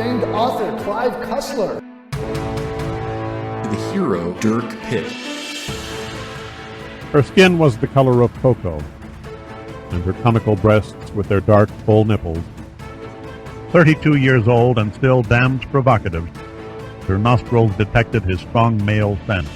famed author Clive Cussler. To the hero Dirk Pitt. Her skin was the color of cocoa, and her comical breasts with their dark, full nipples. 32 years old and still damned provocative, her nostrils detected his strong male scent.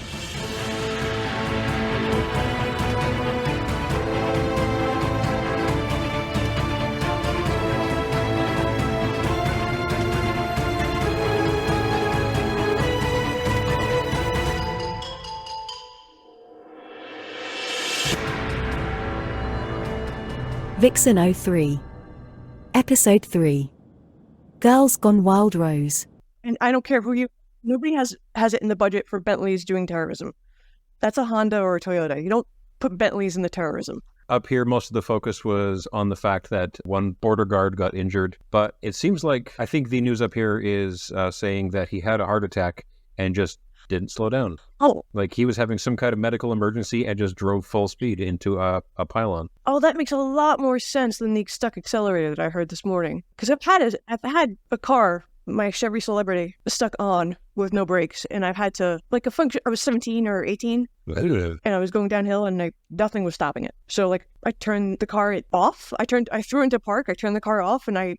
Vixen-03, Episode 3, Girls Gone Wild Rose. And I don't care nobody has it in the budget for Bentleys doing terrorism. That's a Honda or a Toyota. You don't put Bentleys in the terrorism. Up here, most of the focus was on the fact that one border guard got injured. But it seems like, I think the news up here is saying that he had a heart attack and just didn't slow down. Oh. Like he was having some kind of medical emergency and just drove full speed into a pylon. Oh, that makes a lot more sense than the stuck accelerator that I heard this morning. Because I've had a car, my Chevy Celebrity, stuck on with no brakes, and I've had to, like a function, I was 17 or 18, and I was going downhill, and nothing was stopping it. So, like, I turned the car off, I threw it into park, I turned the car off, and I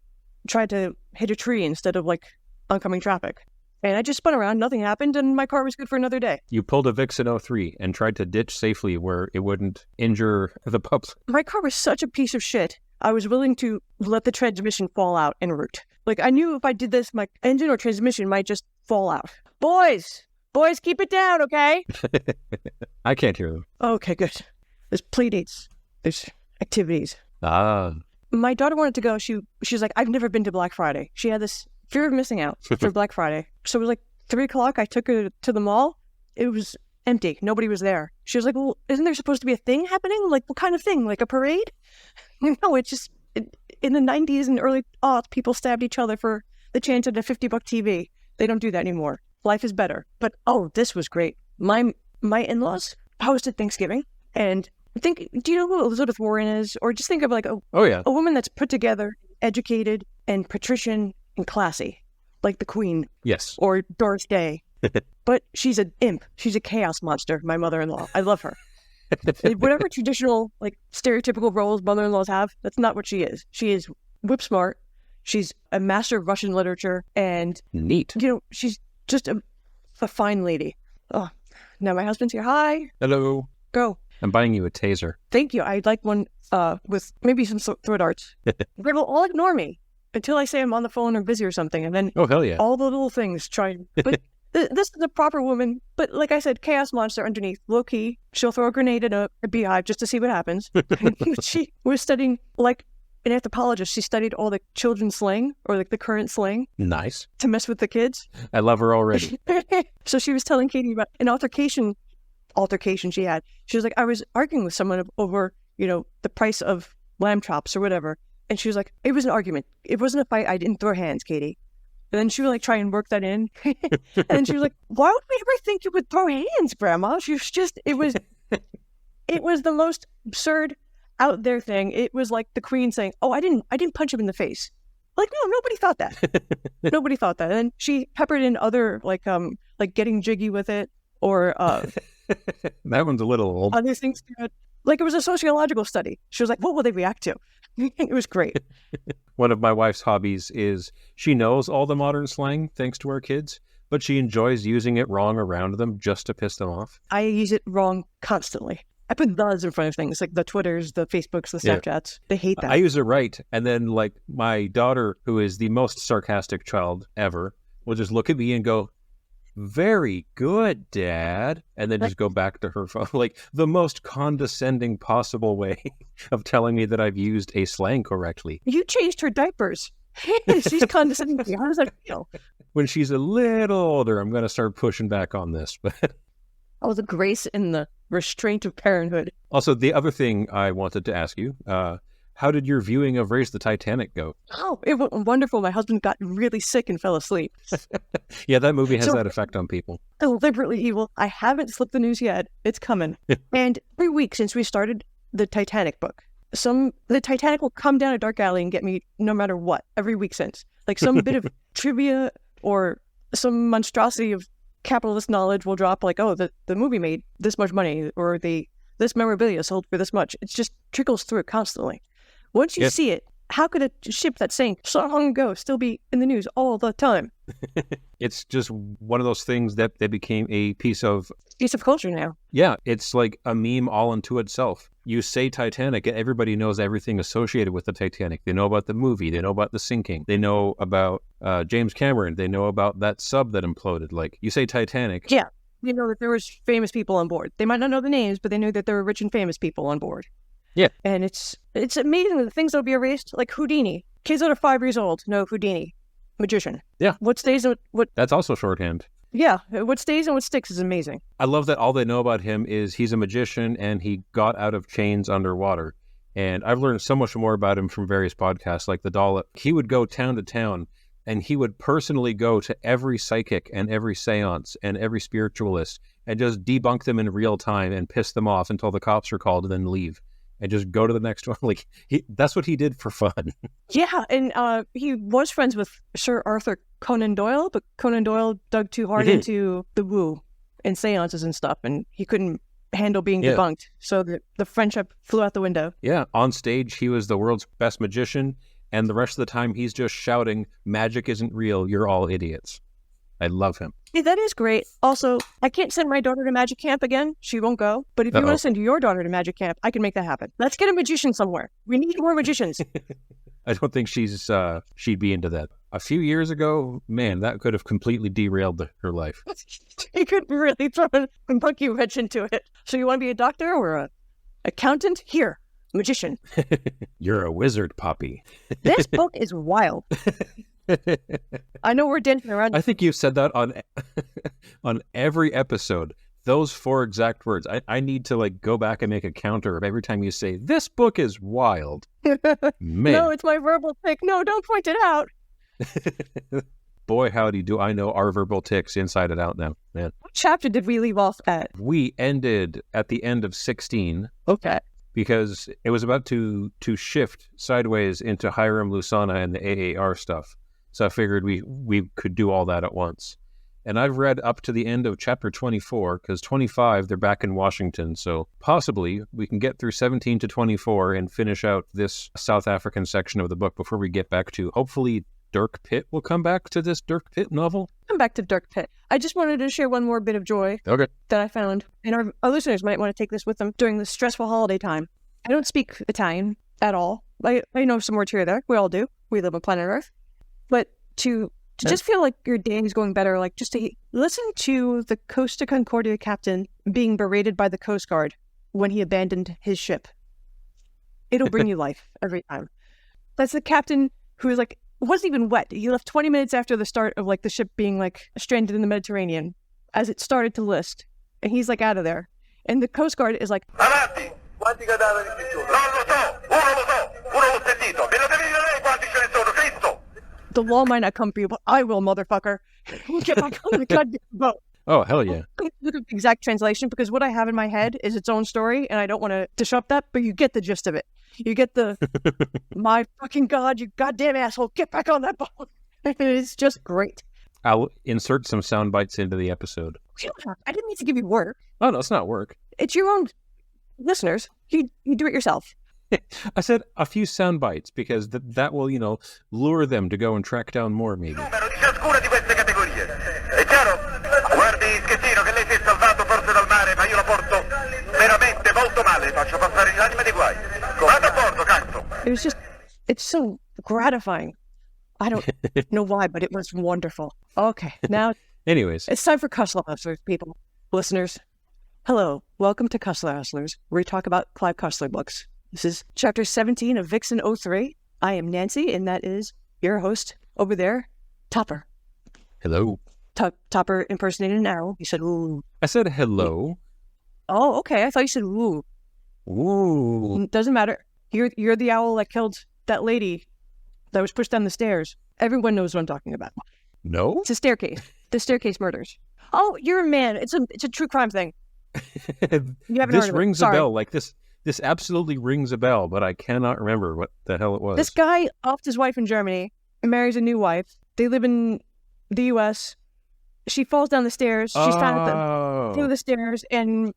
tried to hit a tree instead of, like, oncoming traffic. And I just spun around, nothing happened, and my car was good for another day. You pulled a Vixen-03 and tried to ditch safely where it wouldn't injure the pups. My car was such a piece of shit, I was willing to let the transmission fall out en route. Like, I knew if I did this, my engine or transmission might just fall out. Boys, keep it down, okay? I can't hear them. Okay, good. There's play dates. There's activities. Ah. My daughter wanted to go. She's like, I've never been to Black Friday. She had this fear of missing out for Black Friday. So it was like 3 o'clock. I took her to the mall. It was empty. Nobody was there. She was like, well, isn't there supposed to be a thing happening? Like, what kind of thing? Like a parade? No, it's just, in the 90s and early aughts, people stabbed each other for the chance at a $50 TV. They don't do that anymore. Life is better. But, oh, this was great. My in-laws hosted Thanksgiving. And do you know who Elizabeth Warren is? Or just think of like a woman that's put together, educated, and patrician and classy, like the Queen. Yes. Or Doris Day. But she's an imp. She's a chaos monster, my mother-in-law. I love her. Whatever traditional, like, stereotypical roles mother-in-laws have, that's not what she is. She is whip smart. She's a master of Russian literature. And, neat. She's just a fine lady. Oh, now my husband's here. Hi. Hello. Go. I'm buying you a taser. Thank you. I'd like one with maybe some throat darts. They will all ignore me until I say I'm on the phone or busy or something. And then oh, hell yeah. All the little things try. But this is a proper woman. But like I said, chaos monster underneath. Low key. She'll throw a grenade in a beehive just to see what happens. She was studying, like an anthropologist. She studied all the children's slang or like the current slang. Nice. To mess with the kids. I love her already. So she was telling Katie about an altercation she had. She was like, I was arguing with someone over, the price of lamb chops or whatever. And she was like, it was an argument. It wasn't a fight. I didn't throw hands, Katie. And then she would like try and work that in. And then she was like, why would we ever think you would throw hands, Grandma? She was just, it was the most absurd out there thing. It was like the Queen saying, oh, I didn't punch him in the face. Like, no, nobody thought that. Nobody thought that. And then she peppered in other, like getting jiggy with it or, that one's a little old. Other things, like it was a sociological study. She was like, what will they react to? It was great. One of my wife's hobbies is she knows all the modern slang thanks to our kids, but she enjoys using it wrong around them just to piss them off. I use it wrong constantly. I put thes in front of things like the Twitters, the Facebooks, the Snapchats. They hate that. I use it right. And then like my daughter, who is the most sarcastic child ever, will just look at me and go, very good, Dad. And then just go back to her phone. Like the most condescending possible way of telling me that I've used a slang correctly. You changed her diapers. She's condescending. How does that feel? When she's a little older, I'm going to start pushing back on this. But oh, the grace and the restraint of parenthood. Also, the other thing I wanted to ask you, how did your viewing of Raise the Titanic go? Oh, it was wonderful. My husband got really sick and fell asleep. Yeah, that movie has that effect on people. Deliberately evil. I haven't slipped the news yet. It's coming. And 3 weeks since we started the Titanic book. the Titanic will come down a dark alley and get me no matter what every week since. Like some bit of trivia or some monstrosity of capitalist knowledge will drop, like, oh, the movie made this much money, or this memorabilia sold for this much. It just trickles through constantly. Once you see it, how could a ship that sank so long ago still be in the news all the time? It's just one of those things that they became a piece of culture now. Yeah, it's like a meme all unto itself. You say Titanic, and everybody knows everything associated with the Titanic. They know about the movie. They know about the sinking. They know about James Cameron. They know about that sub that imploded. Like, you say Titanic. Yeah, you know that there was famous people on board. They might not know the names, but they knew that there were rich and famous people on board. Yeah. And it's amazing the things that'll be erased, like Houdini. Kids that are 5 years old know Houdini, magician. Yeah. What stays and what... That's also shorthand. Yeah, what stays and what sticks is amazing. I love that all they know about him is he's a magician and he got out of chains underwater. And I've learned so much more about him from various podcasts, like the Dollop. He would go town to town, and he would personally go to every psychic and every seance and every spiritualist and just debunk them in real time and piss them off until the cops are called and then leave. And just go to the next one. Like, that's what he did for fun. Yeah, and he was friends with Sir Arthur Conan Doyle, but Conan Doyle dug too hard into the woo and seances and stuff, and he couldn't handle being debunked. So the friendship flew out the window. Yeah, on stage, he was the world's best magician, and the rest of the time, he's just shouting, "Magic isn't real, you're all idiots." I love him. Yeah, that is great. Also, I can't send my daughter to magic camp again. She won't go. But if you want to send your daughter to magic camp, I can make that happen. Let's get a magician somewhere. We need more magicians. I don't think she'd be into that. A few years ago, man, that could have completely derailed her life. He could really throw a monkey wrench into it. So you want to be a doctor or a accountant? Here, magician. You're a wizard, Poppy. This book is wild. I know we're dancing around. I think you've said that on every episode. Those 4 exact words. I need to like go back and make a counter of every time you say, "This book is wild." Man. No, it's my verbal tick. No, don't point it out. Boy, howdy, do I know our verbal ticks inside and out now, man. What chapter did we leave off at? We ended at the end of 16. Okay. Because it was about to shift sideways into Hiram Lusana and the AAR stuff. So I figured we could do all that at once. And I've read up to the end of chapter 24, because 25, they're back in Washington. So possibly we can get through 17 to 24 and finish out this South African section of the book before we get back to, hopefully, Dirk Pitt will come back to this Dirk Pitt novel. Come back to Dirk Pitt. I just wanted to share one more bit of joy that I found. And our listeners might want to take this with them during this stressful holiday time. I don't speak Italian at all. I know some words here or there. We all do. We live on planet Earth. But to just feel like your day is going better, like just to listen to the Costa Concordia captain being berated by the Coast Guard when he abandoned his ship. It'll bring you life every time. That's the captain who was like, wasn't even wet. He left 20 minutes after the start of like the ship being like stranded in the Mediterranean as it started to list. And he's like out of there. And the Coast Guard is like, Avanti! Quanti cadaveri ci sono? Non lo so! Uno l'ho sentito! Me lo devi dire lei quanti ce ne sono, Cristo! The law might not come for you, but I will, motherfucker. Get back on the goddamn boat. Oh, hell yeah. Look at the exact translation, because what I have in my head is its own story, and I don't want to disrupt that, but you get the gist of it. You get the, my fucking God, you goddamn asshole, get back on that boat. It's just great. I'll insert some sound bites into the episode. I didn't need to give you work. Oh, no, it's not work. It's your own listeners. You do it yourself. I said a few sound bites because that will, lure them to go and track down more, maybe. Numero di ciascuna di queste categorie. È chiaro? Guardi, schettino, che lei si è salvato forse dal mare, ma io la porto veramente molto male. Faccio passare l'anima dei guai. Vado a bordo, cazzo. It's so gratifying. I don't know why, but it was wonderful. Okay, now anyways, it's time for Cussler Hustlers, people, listeners. Hello, welcome to Cussler Hustlers, where we talk about Clive Cussler books. This is chapter 17 of Vixen-03. I am Nancy, and that is your host over there, Topper. Hello. Topper impersonated an owl. He said, ooh. I said hello. Oh, okay. I thought you said ooh. Ooh. Doesn't matter. You're the owl that killed that lady that was pushed down the stairs. Everyone knows what I'm talking about. No? It's a staircase. The staircase murders. Oh, you're a man. It's a true crime thing. You haven't heard of it. This rings a bell. Like this This absolutely rings a bell, but I cannot remember what the hell it was. This guy offed his wife in Germany and marries a new wife. They live in the U.S. She falls down the stairs. She's found at the foot of the stairs, and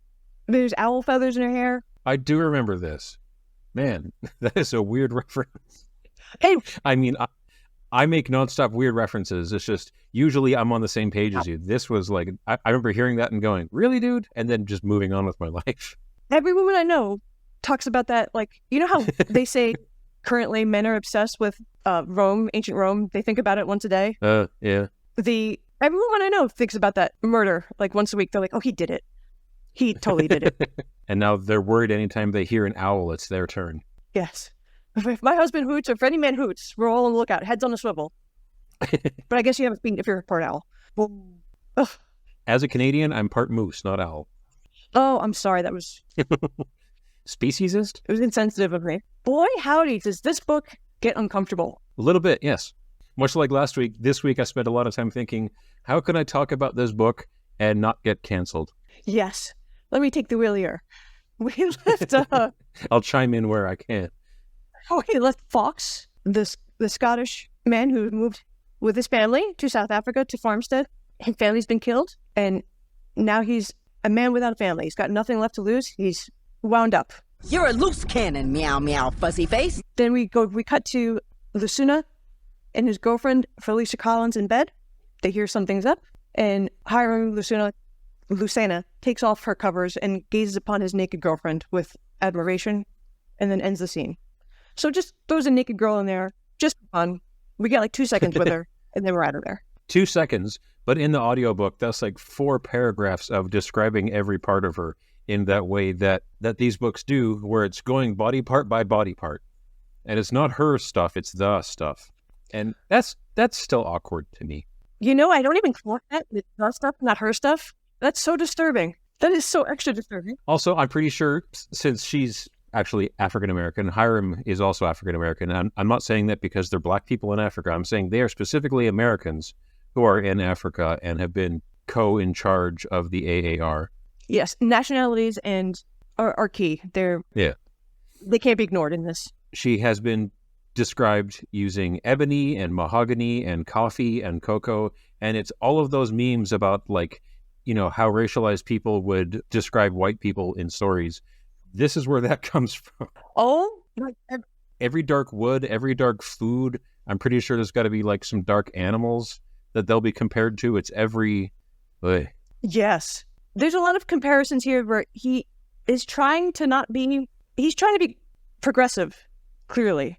there's owl feathers in her hair. I do remember this. Man, that is a weird reference. Hey, I mean, I make nonstop weird references. It's just usually I'm on the same page as you. This was like, I remember hearing that and going, really, dude? And then just moving on with my life. every woman I know talks about that. Like, you know how they say currently men are obsessed with Rome, ancient Rome. They think about it once a day. Yeah. Every woman I know thinks about that murder like once a week. They're like, oh, he did it. He totally did it. And now they're worried anytime they hear an owl, it's their turn. Yes. If my husband hoots or if any man hoots, we're all on the lookout, heads on a swivel. But I guess you have a feet if you're a part owl. Ugh. As a Canadian, I'm part moose, not owl. Oh, I'm sorry. That was... Speciesist? It was insensitive of me. Boy, howdy, does this book get uncomfortable. A little bit, yes. Much like last week, this week I spent a lot of time thinking, how can I talk about this book and not get canceled? Yes. Let me take the wheel here. We left... I'll chime in where I can. We left Fox, the Scottish man who moved with his family to South Africa to farmstead. His family's been killed, and now he's a man without a family. He's got nothing left to lose. He's wound up. You're a loose cannon, meow meow, fuzzy face. Then we cut to Lucina and his girlfriend, Felicia Collins, in bed. They hear something's up, and Hiram Lucena takes off her covers and gazes upon his naked girlfriend with admiration, and then ends the scene. So just throws a naked girl in there, just for fun. We get like 2 seconds with her, and then we're out of there. 2 seconds, but in the audiobook, that's like 4 paragraphs of describing every part of her in that way that these books do, where it's going body part by body part. And it's not her stuff, it's the stuff. And that's still awkward to me. You know, I don't even call that. It's the stuff, not her stuff. That's so disturbing. That is so extra disturbing. Also, I'm pretty sure since she's actually African-American, Hiram is also African-American. I'm not saying that because they're black people in Africa. I'm saying they are specifically Americans who are in Africa and have been in charge of the AAR. Yes, nationalities and are key. They can't be ignored in this. She has been described using ebony and mahogany and coffee and cocoa, and it's all of those memes about, like, you know, how racialized people would describe white people in stories. This is where that comes from. Oh, every dark wood, every dark food. I'm pretty sure there's got to be like some dark animals that they'll be compared to. It's every. Yes, there's a lot of comparisons here where he is trying to not be. He's trying to be progressive, clearly,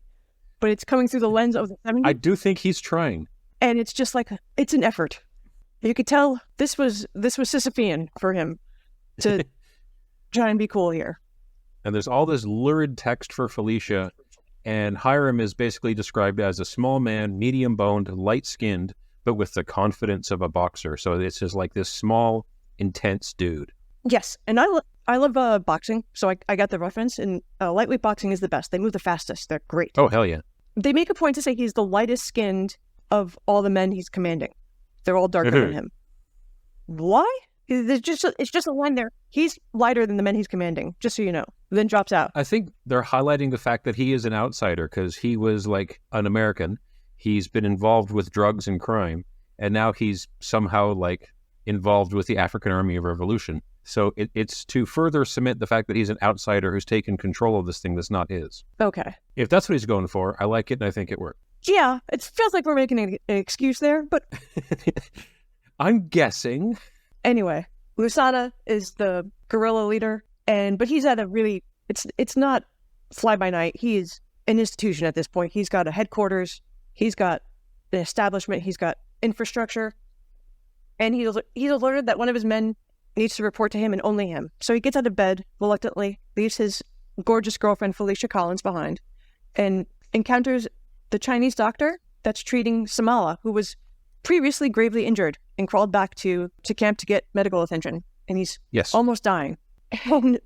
but it's coming through the lens of the 70s. I do think he's trying, and it's just like it's an effort. You could tell this was Sisyphean for him to try and be cool here. And there's all this lurid text for Felicia, and Hiram is basically described as a small man, medium-boned, light-skinned, but with the confidence of a boxer. So it's just like this small, intense dude. Yes, and I love boxing, so I got the reference, and lightweight boxing is the best. They move the fastest. They're great. Oh, hell yeah. They make a point to say he's the lightest-skinned of all the men he's commanding. They're all darker than him. Why? It's just a line there. He's lighter than the men he's commanding, just so you know. Then drops out. I think they're highlighting the fact that he is an outsider because he was like an American. He's been involved with drugs and crime, and now he's somehow like involved with the African Army of Revolution. So it's to further cement the fact that he's an outsider who's taken control of this thing that's not his. Okay. If that's what he's going for, I like it and I think it worked. Yeah, it feels like we're making an excuse there, but... I'm guessing. Anyway, Lusana is the guerrilla leader, but he's at a really... It's not fly-by-night. He is an institution at this point. He's got a headquarters. He's got an establishment. He's got infrastructure. And he's alerted that one of his men needs to report to him and only him. So he gets out of bed reluctantly, leaves his gorgeous girlfriend, Felicia Collins, behind, and encounters the Chinese doctor that's treating Samala, who was previously gravely injured and crawled back to camp to get medical attention. And he's almost dying. And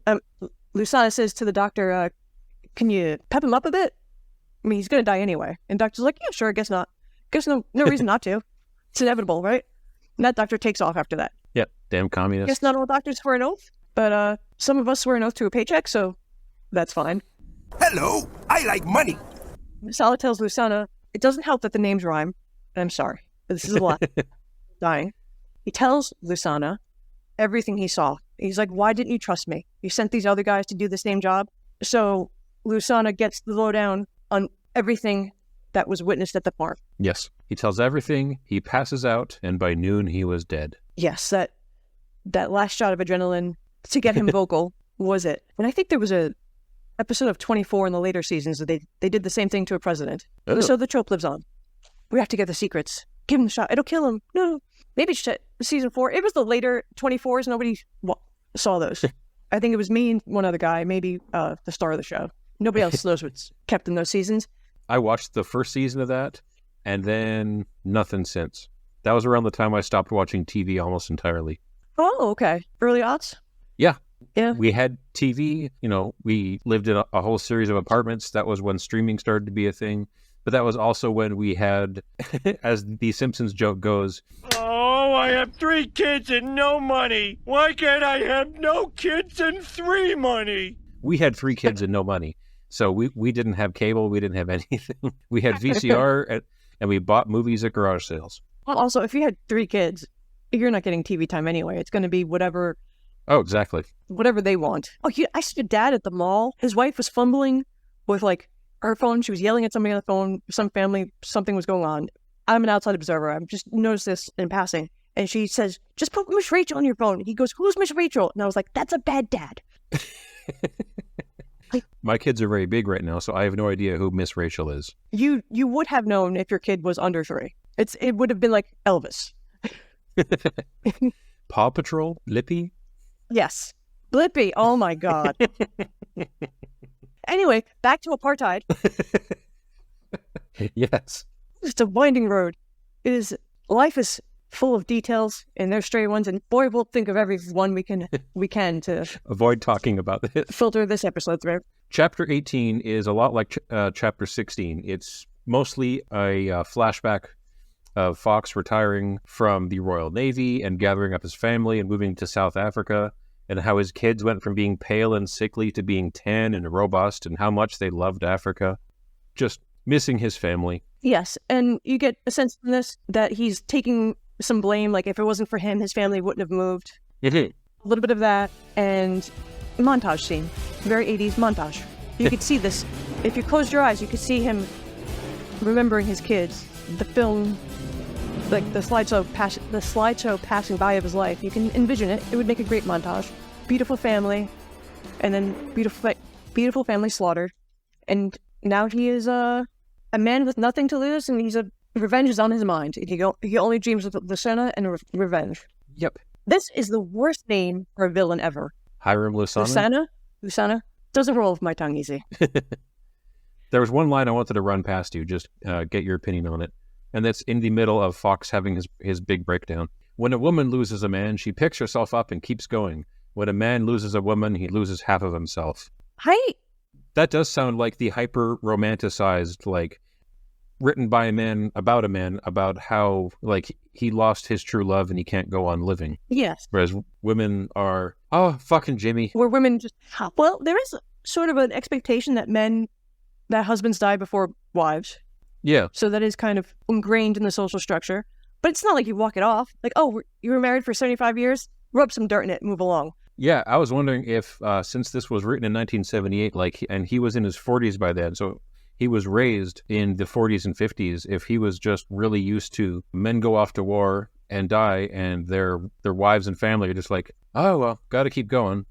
Lusana says to the doctor, can you pep him up a bit? I mean, he's going to die anyway. And the doctor's like, yeah, sure, I guess not. Guess no reason not to. It's inevitable, right? And that doctor takes off after that. Yep, damn communist. I guess not all doctors swear an oath, but some of us swear an oath to a paycheck, so That's fine. Hello, I like money. Salah tells Lusana, it doesn't help that the names rhyme. I'm sorry, but this is a lot. Dying. He tells Lusana everything he saw. He's like, why didn't you trust me? You sent these other guys to do the same job. So Lusana gets the lowdown on everything that was witnessed at the farm. Yes. He tells everything. He passes out, and by noon he was dead. Yes, that last shot of adrenaline to get him vocal was it. And I think there was a episode of 24 in the later seasons that they did the same thing to a president. Oh. So the trope lives on. We have to get the secrets. Give him the shot. It'll kill him. No. Maybe season 4. It was the later 24s. Nobody saw those. I think it was me and one other guy, maybe the star of the show. Nobody else knows what's kept in those seasons. I watched the first season of that, and then nothing since. That was around the time I stopped watching TV almost entirely. Oh, okay. Early aughts? Yeah. Yeah. We had TV. We lived in a whole series of apartments. That was when streaming started to be a thing. But that was also when we had, as the Simpsons joke goes, oh, I have 3 kids and no money. Why can't I have no kids and 3 money? We had 3 kids and no money. So we didn't have cable. We didn't have anything. We had VCR and we bought movies at garage sales. Well, also, if you had 3 kids, you're not getting TV time anyway. It's going to be whatever. Oh, exactly. Whatever they want. Oh, I saw a dad at the mall. His wife was fumbling with her phone. She was yelling at somebody on the phone. Something was going on. I'm an outside observer. I've just noticed this in passing. And she says, just put Miss Rachel on your phone. He goes, who's Miss Rachel? And I was like, that's a bad dad. My kids are very big right now, so I have no idea who Miss Rachel is. You would have known if your kid was under 3. It would have been like Elvis. Paw Patrol? Blippi? Yes. Blippi. Oh my God. Anyway, back to apartheid. Yes. It's a winding road. Life is full of details, and there's stray ones, and boy, we'll think of every one we can to avoid talking about it. Filter this episode through. Chapter 18 is a lot like Chapter 16. It's mostly a flashback of Fox retiring from the Royal Navy and gathering up his family and moving to South Africa, and how his kids went from being pale and sickly to being tan and robust, and how much they loved Africa. Just missing his family. Yes, and you get a sense from this that he's taking some blame, like if it wasn't for him, his family wouldn't have moved. Mm-hmm. A little bit of that, and montage scene. Very 80s montage. You could see this. If you closed your eyes, you could see him remembering his kids. The film, like the slideshow passing by of his life. You can envision it. It would make a great montage. Beautiful family, and then beautiful family slaughtered. And now he is a man with nothing to lose, and revenge is on his mind. He only dreams of Lusana and revenge. Yep. This is the worst name for a villain ever. Hiram Lusana? Lusana? Doesn't roll with my tongue easy. There was one line I wanted to run past you, just get your opinion on it. And that's in the middle of Fox having his big breakdown. When a woman loses a man, she picks herself up and keeps going. When a man loses a woman, he loses half of himself. That does sound like the hyper-romanticized, written by a man, about how, he lost his true love and he can't go on living. Yes. Whereas women are, oh, fucking Jimmy. Where women just, well, there is sort of an expectation that husbands die before wives. Yeah. So that is kind of ingrained in the social structure. But it's not like you walk it off. Like, oh, you were married for 75 years? Rub some dirt in it and move along. Yeah, I was wondering if, since this was written in 1978, and he was in his 40s by then, so he was raised in the 40s and 50s, if he was just really used to men go off to war and die, and their wives and family are just like, oh, well, got to keep going.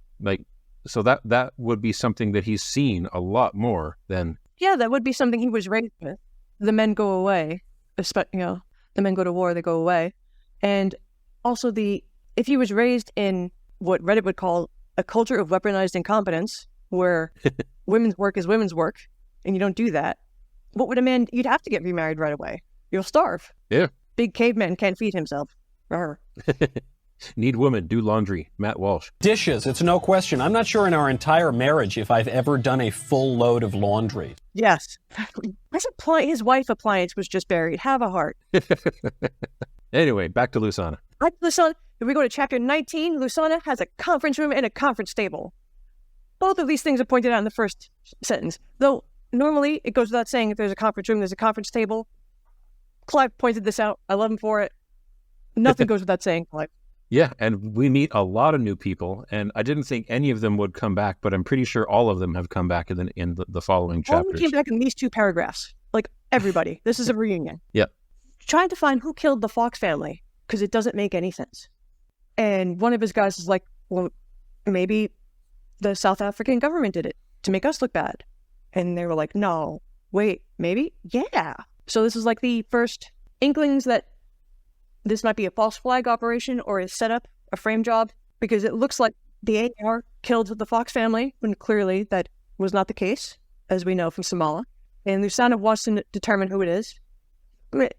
So that would be something that he's seen a lot more than... Yeah, that would be something he was raised with. The men go away. The men go to war, they go away. And also if he was raised in what Reddit would call a culture of weaponized incompetence, where women's work is women's work, and you don't do that, what would a man... You'd have to get remarried right away. You'll starve. Yeah. Big caveman can't feed himself. Need woman, do laundry. Matt Walsh. Dishes, it's no question. I'm not sure in our entire marriage if I've ever done a full load of laundry. Yes. His wife appliance was just buried. Have a heart. Anyway, back to Lusana. Lusana, if we go to chapter 19, Lusana has a conference room and a conference table. Both of these things are pointed out in the first sentence. Though normally it goes without saying, if there's a conference room, there's a conference table. Clive pointed this out. I love him for it. Nothing goes without saying, Clive. Yeah, and we meet a lot of new people, and I didn't think any of them would come back, but I'm pretty sure all of them have come back in the following chapters. All came back in these 2 paragraphs. Like, everybody. This is a reunion. Yeah. Trying to find who killed the Fox family, because it doesn't make any sense. And one of his guys is like, well, maybe the South African government did it to make us look bad. And they were like, no, wait, maybe? Yeah. So this is like the first inklings that this might be a false flag operation or a setup, a frame job, because it looks like the AR killed the Fox family, when clearly that was not the case, as we know from Samala. And Lusana wants to determine who it is.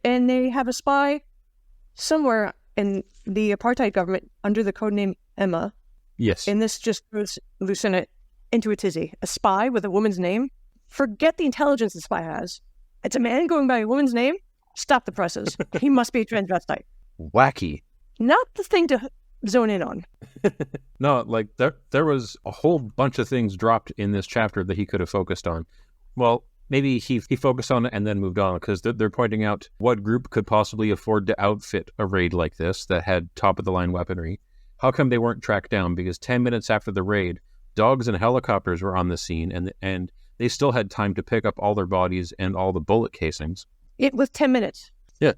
And they have a spy somewhere in the apartheid government under the codename Emma. Yes. And this just throws Lusana into a tizzy. A spy with a woman's name? Forget the intelligence the spy has. It's a man going by a woman's name? Stop the presses. He must be a transvestite. Wacky. Not the thing to zone in on. No, like there was a whole bunch of things dropped in this chapter that he could have focused on. Well, maybe he focused on it and then moved on, because they're pointing out what group could possibly afford to outfit a raid like this that had top-of-the-line weaponry. How come they weren't tracked down? Because 10 minutes after the raid, dogs and helicopters were on the scene, and they still had time to pick up all their bodies and all the bullet casings. It was 10 minutes. Yeah.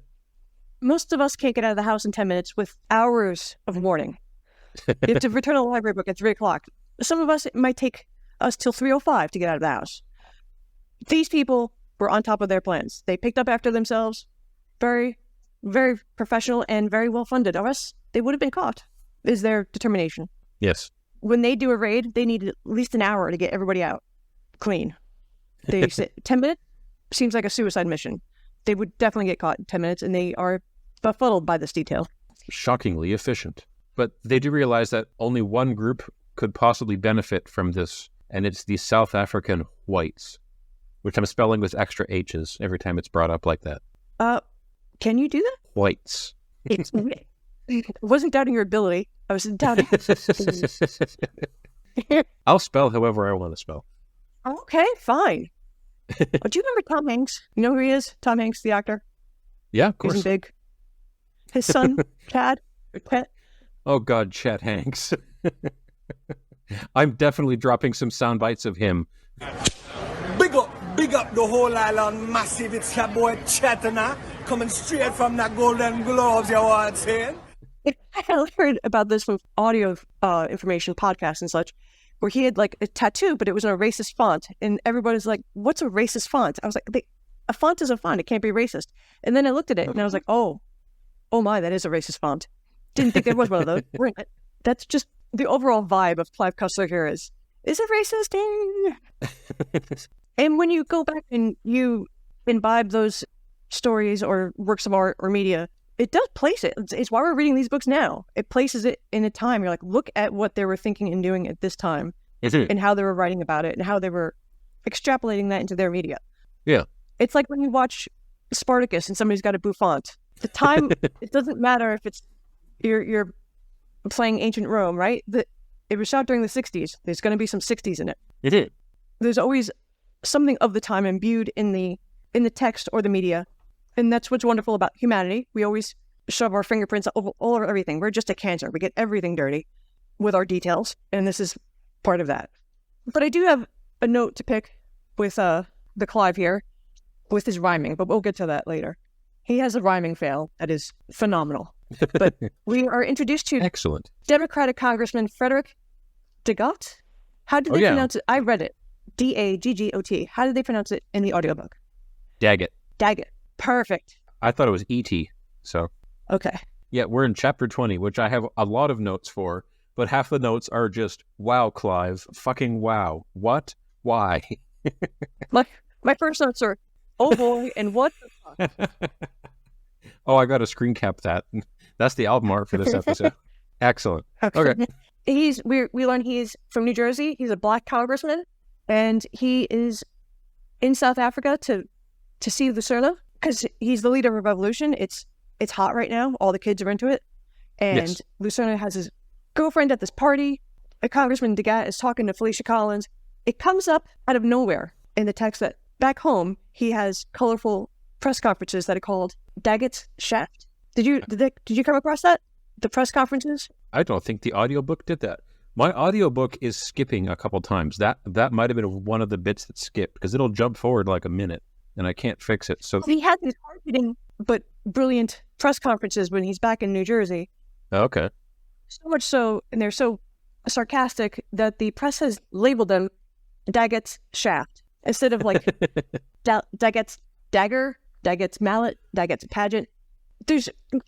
Most of us can't get out of the house in 10 minutes with hours of warning. You have to return a library book at 3 o'clock. Some of us, it might take us till 3:05 to get out of the house. These people were on top of their plans. They picked up after themselves. Very, very professional and very well funded. Or else they would have been caught, is their determination. Yes. When they do a raid, they need at least an hour to get everybody out clean. They say 10 minutes seems like a suicide mission. They would definitely get caught in 10 minutes, and they are befuddled by this detail. Shockingly efficient. But they do realize that only one group could possibly benefit from this, and it's the South African whites, which I'm spelling with extra H's every time it's brought up like that. Can you do that? Whites. I wasn't doubting your ability. I was doubting. I'll spell however I want to spell. Okay, fine. Do you remember Tom Hanks? You know who he is? Tom Hanks, the actor? Yeah, of course. He's big. His son, Chad. Oh, God, Chet Hanks. I'm definitely dropping some sound bites of him. Big up the whole island, massive. It's your boy Chetana, coming straight from the Golden Globes, you want saying? I heard about this from audio information, podcasts and such, where he had like a tattoo, but it was in a racist font. And everybody's like, what's a racist font? I was like, a font is a font. It can't be racist. And then I looked at it and I was like, oh my, that is a racist font. Didn't think there was one of those. That's just the overall vibe of Clive Cussler here is it racist? And when you go back and you imbibe those stories or works of art or media, it does place it. It's why we're reading these books now. It places it in a time. You're like, look at what they were thinking and doing at this time and how they were writing about it and how they were extrapolating that into their media. Yeah. It's like when you watch Spartacus and somebody's got a bouffant. The time, it doesn't matter if it's you're playing ancient Rome, right? It was shot during the 60s. There's going to be some 60s in it. It is. There's always something of the time imbued in the text or the media. And that's what's wonderful about humanity. We always shove our fingerprints all over everything. We're just a cancer. We get everything dirty with our details. And this is part of that. But I do have a note to pick with the Clive here with his rhyming, but we'll get to that later. He has a rhyming fail that is phenomenal. But we are introduced to excellent Democratic Congressman Frederick Daggett. How did they pronounce it? I read it. Daggot. How did they pronounce it in the audiobook? Daggett. Daggett. Perfect. I thought it was E.T., so. Okay. Yeah, we're in chapter 20, which I have a lot of notes for, but half the notes are just, wow, Clive, fucking wow. What? Why? My first notes are, oh boy, and what the fuck? Oh, I got to screen cap that. That's the album art for this episode. Excellent. Okay. We learn he's from New Jersey. He's a black congressman, and he is in South Africa to see Lucerne because he's the leader of a revolution. It's hot right now. All the kids are into it, and yes. Lucerne has his girlfriend at this party, a Congressman Daggett is talking to Felicia Collins. It comes up out of nowhere in the text that back home he has colorful press conferences that are called Daggett's Shaft. Did you come across that? The press conferences? I don't think the audiobook did that. My audiobook is skipping a couple times. That might have been one of the bits that skipped because it'll jump forward like a minute and I can't fix it. So he had these hard-hitting but brilliant press conferences when he's back in New Jersey. Okay. So much so, and they're so sarcastic that the press has labeled them Daggett's Shaft instead of like Daggett's Dagger, Daggett's Mallet, Daggett's Pageant.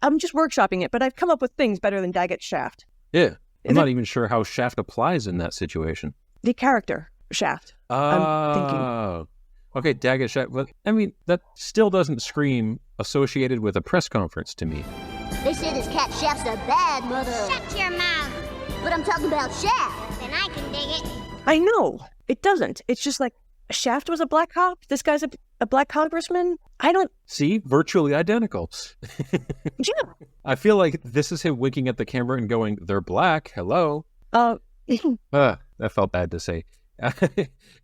I'm just workshopping it, but I've come up with things better than Daggett's Shaft. Yeah. I'm not even sure how Shaft applies in that situation. The character Shaft. I'm thinking. Okay, Daggett Shaft. But I mean, that still doesn't scream associated with a press conference to me. They say this cat Shaft's a bad mother. Shut your mouth. But I'm talking about Shaft. Then I can dig it. I know. It doesn't. It's just like Shaft was a black cop. This guy's a black congressman. I don't... See? Virtually identical. Yeah. I feel like this is him winking at the camera and going, they're black. Hello. That felt bad to say.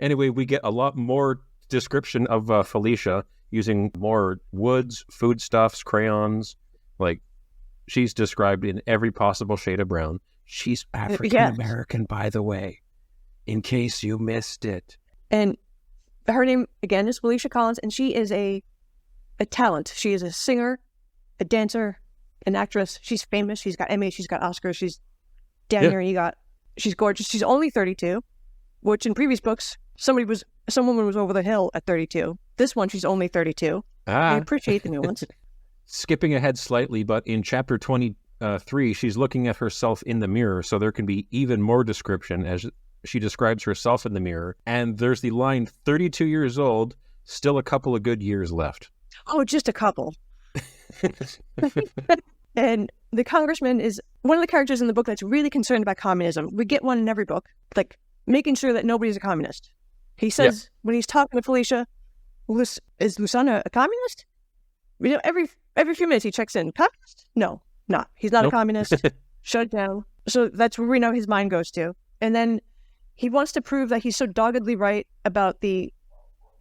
Anyway, we get a lot more description of Felicia using more woods, foodstuffs, crayons. Like, she's described in every possible shade of brown. She's African-American, by the way, in case you missed it. And her name, again, is Felicia Collins, and she is a talent. She is a singer, a dancer, an actress. She's famous. She's got Emmys. She's got Oscars. She's damn near EGOT. She's gorgeous. She's only 32, which in previous books, some woman was over the hill at 32. This one, she's only 32. I appreciate the nuance. Skipping ahead slightly, but in chapter 23, she's looking at herself in the mirror, so there can be even more description as she describes herself in the mirror. And there's the line, 32 years old, still a couple of good years left. Oh, just a couple. And the congressman is one of the characters in the book that's really concerned about communism. We get one in every book, like making sure that nobody's a communist. He says, when he's talking to Felicia, is Lusana a communist? You know, every few minutes he checks in. Communist? No, not. He's not a communist. Shut it down. So that's where we know his mind goes to. And then he wants to prove that he's so doggedly right about the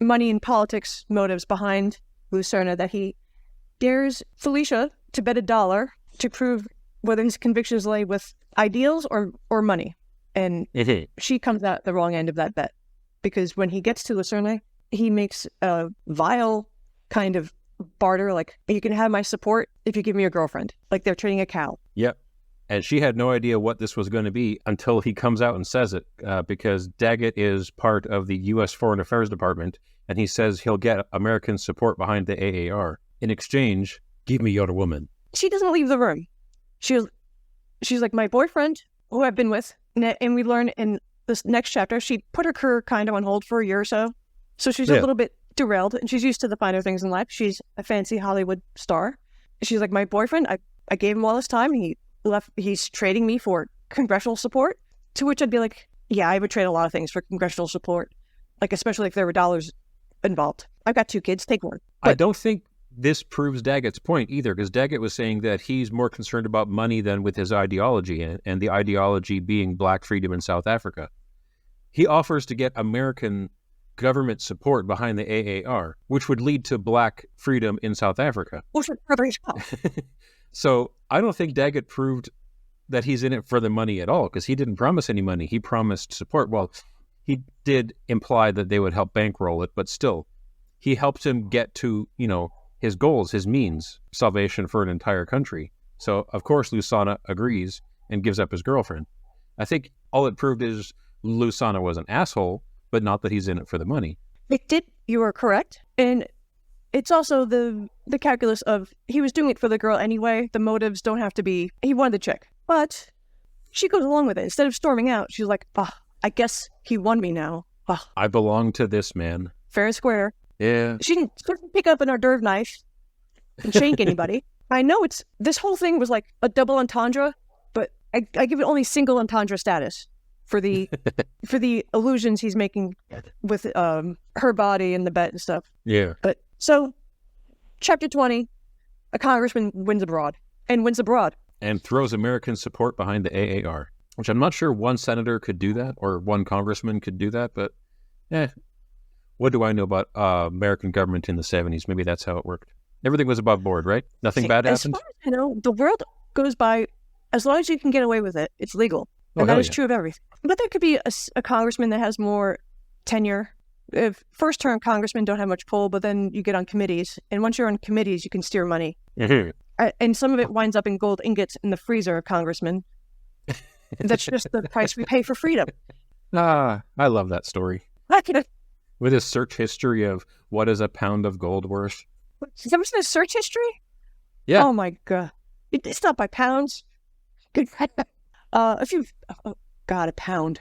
money and politics motives behind Lucerna that he dares Felicia to bet $1 to prove whether his convictions lay with ideals or money. And she comes out the wrong end of that bet. Because when he gets to Lucerna, he makes a vile kind of barter, like, you can have my support if you give me your girlfriend. Like they're trading a cow. Yep. And she had no idea what this was going to be until he comes out and says it, because Daggett is part of the U.S. Foreign Affairs Department, and he says he'll get American support behind the AAR. In exchange, give me your woman. She doesn't leave the room. She's like, my boyfriend, who I've been with, and we learn in this next chapter, she put her career kind of on hold for a year or so. So she's a little bit derailed, and she's used to the finer things in life. She's a fancy Hollywood star. She's like, my boyfriend, I gave him all this time, and he's trading me for congressional support. To which I'd be like, yeah, I would trade a lot of things for congressional support, like especially if there were dollars involved. I've got 2 kids, take one. But I don't think this proves Daggett's point either, because Daggett was saying that he's more concerned about money than with his ideology, and the ideology being black freedom in South Africa. He offers to get American government support behind the AAR, which would lead to black freedom in South Africa. So I don't think Daggett proved that he's in it for the money at all, because he didn't promise any money. He promised support. Well, he did imply that they would help bankroll it, but still, he helped him get to, his goals, his means, salvation for an entire country. So, of course, Lusana agrees and gives up his girlfriend. I think all it proved is Lusana was an asshole, but not that he's in it for the money. It did. You are correct. And it's also the calculus of he was doing it for the girl anyway. The motives don't have to be, he wanted the chick. But she goes along with it. Instead of storming out, she's like, I guess he won me now. I belong to this man. Fair and square. Yeah. She didn't pick up an hors d'oeuvre knife and shank anybody. I know this whole thing was like a double entendre, but I give it only single entendre status for the illusions he's making with her body and the bet and stuff. Yeah. But so, chapter 20, a congressman wins abroad. And throws American support behind the AAR. which I'm not sure one senator could do that or one congressman could do that, but what do I know about American government in the 70s? Maybe that's how it worked. Everything was above board, right? Nothing bad happened? As far as I know, the world goes by, as long as you can get away with it, it's legal. And that is true of everything. But there could be a congressman that has more tenure. If first-term congressmen don't have much pull, but then you get on committees. And once you're on committees, you can steer money. Mm-hmm. And some of it winds up in gold ingots in the freezer of congressmen. That's just the price we pay for freedom. I love that story. With his search history of what is a pound of gold worth. Has ever seen a search history? Yeah. Oh my God. It's not by pounds. A pound.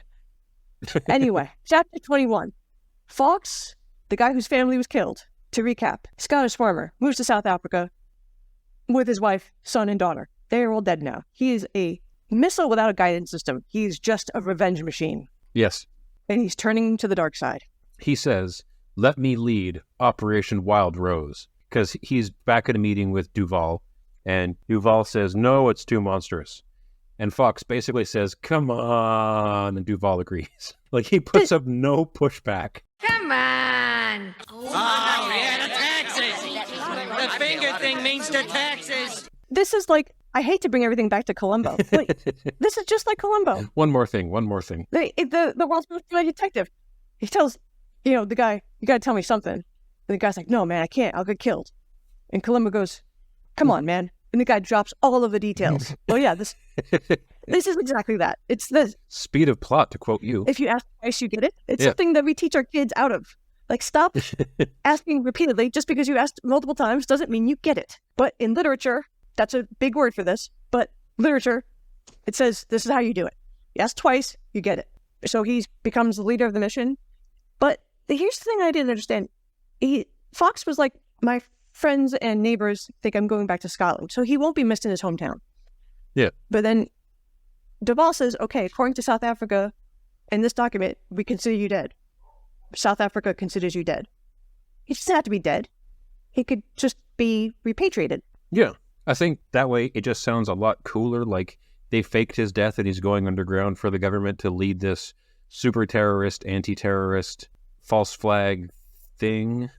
Anyway, chapter 21. Fox, the guy whose family was killed. To recap, Scottish farmer, moves to South Africa with his wife, son, and daughter. They are all dead now. He is a missile without a guidance system. He's just a revenge machine. Yes. And he's turning to the dark side. He says, let me lead Operation Wild Rose. Because he's back at a meeting with Duval. And Duval says, no, it's too monstrous. And Fox basically says, come on. And Duval agrees. Like, he puts up no pushback. Come on! Oh, yeah, the taxes! The finger thing means the taxes! This is like, I hate to bring everything back to Columbo. Like, this is just like Columbo. One more thing. The world's most detective. He tells, the guy, you got to tell me something. And the guy's like, no, man, I can't. I'll get killed. And Columbo goes, come on, man. And the guy drops all of the details. Oh, yeah, this is exactly that. It's this. Speed of plot, to quote you. If you ask twice, you get it. It's something that we teach our kids out of. Like, stop asking repeatedly. Just because you asked multiple times doesn't mean you get it. But in literature, that's a big word for this. But literature, it says this is how you do it. You ask twice, you get it. So he becomes the leader of the mission. But here's the thing I didn't understand. Fox was like, my friends and neighbors think I'm going back to Scotland, so he won't be missed in his hometown. Yeah. But then Duval says, okay, according to South Africa, in this document, we consider you dead. South Africa considers you dead. He doesn't have to be dead. He could just be repatriated. Yeah. I think that way it just sounds a lot cooler. Like they faked his death and he's going underground for the government to lead this super terrorist, anti-terrorist, false flag thing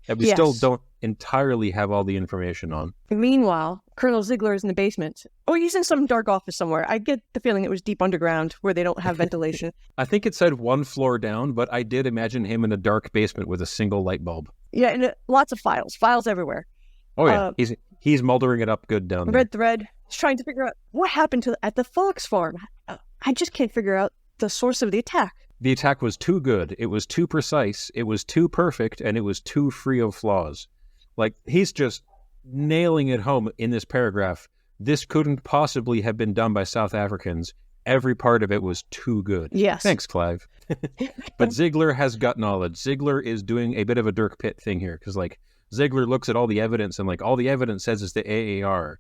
that we still don't entirely have all the information on. Meanwhile, Colonel Ziegler is in the basement. Oh, he's in some dark office somewhere. I get the feeling it was deep underground where they don't have ventilation. I think it said one floor down, but I did imagine him in a dark basement with a single light bulb. Yeah, and lots of files everywhere. Oh yeah, he's moldering it up good down there. Red Thread is trying to figure out what happened at the Fox farm. I just can't figure out the source of the attack. The attack was too good. It was too precise. It was too perfect, and it was too free of flaws. Like, he's just nailing it home in this paragraph. This couldn't possibly have been done by South Africans. Every part of it was too good. Yes. Thanks, Clive. But Ziegler has gut knowledge. Ziegler is doing a bit of a Dirk Pitt thing here, because, like, Ziegler looks at all the evidence, and, like, all the evidence says it's the AAR,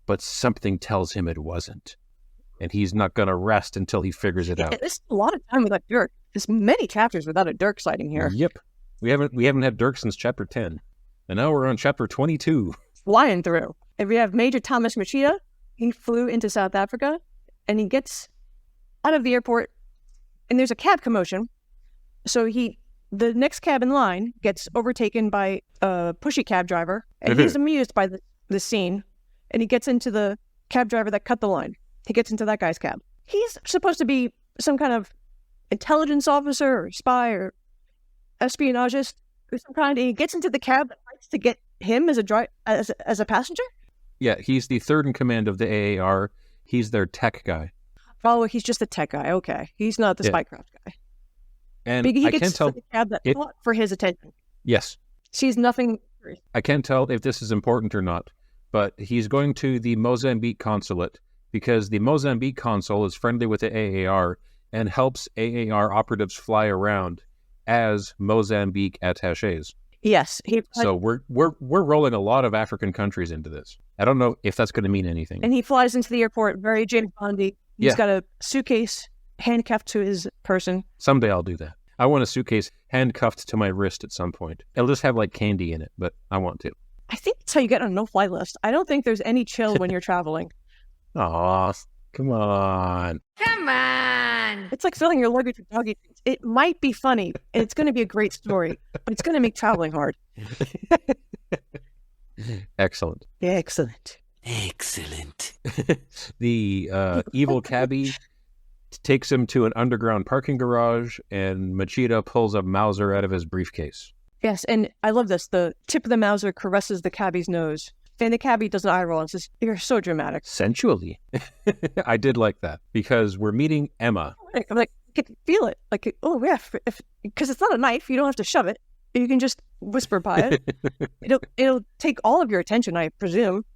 but something tells him it wasn't. And he's not going to rest until he figures it out. There's a lot of time without Dirk. There's many chapters without a Dirk sighting here. Yep. We haven't had Dirk since chapter 10. And now we're on chapter 22. Flying through. And we have Major Thomas Machida. He flew into South Africa, and he gets out of the airport, and there's a cab commotion. So the next cab in line gets overtaken by a pushy cab driver, and he's amused by the scene, and he gets into the cab driver that cut the line. He gets into that guy's cab. He's supposed to be some kind of intelligence officer or spy or espionagist or some kind, and he gets into the cab that fights to get him as a passenger? Yeah, he's the third in command of the AAR. He's their tech guy. Oh, he's just the tech guy. Okay. He's not the spycraft guy. And he I gets can't tell the cab that fought for his attention. Yes. Sees nothing. I can't tell if this is important or not, but he's going to the Mozambique consulate because the Mozambique consul is friendly with the AAR and helps AAR operatives fly around as Mozambique attachés. Yes. So we're rolling a lot of African countries into this. I don't know if that's going to mean anything. And he flies into the airport very James Bondy. He's got a suitcase handcuffed to his person. Someday I'll do that. I want a suitcase handcuffed to my wrist at some point. It'll just have like candy in it, but I want to. I think that's how you get on a no-fly list. I don't think there's any chill when you're traveling. Aw, Come on. Come on. It's like filling your luggage with doggy treats. It might be funny. And it's going to be a great story, but it's going to make traveling hard. Excellent. Excellent. Excellent. The evil cabbie takes him to an underground parking garage, and Machida pulls a Mauser out of his briefcase. Yes, and I love this. The tip of the Mauser caresses the cabbie's nose. And the cabbie does an eye roll and says, "You're so dramatic." Sensually. I did like that, because we're meeting Emma. I'm like, I can feel it. Like, oh, yeah, because it's not a knife. You don't have to shove it. You can just whisper by it. It'll take all of your attention, I presume.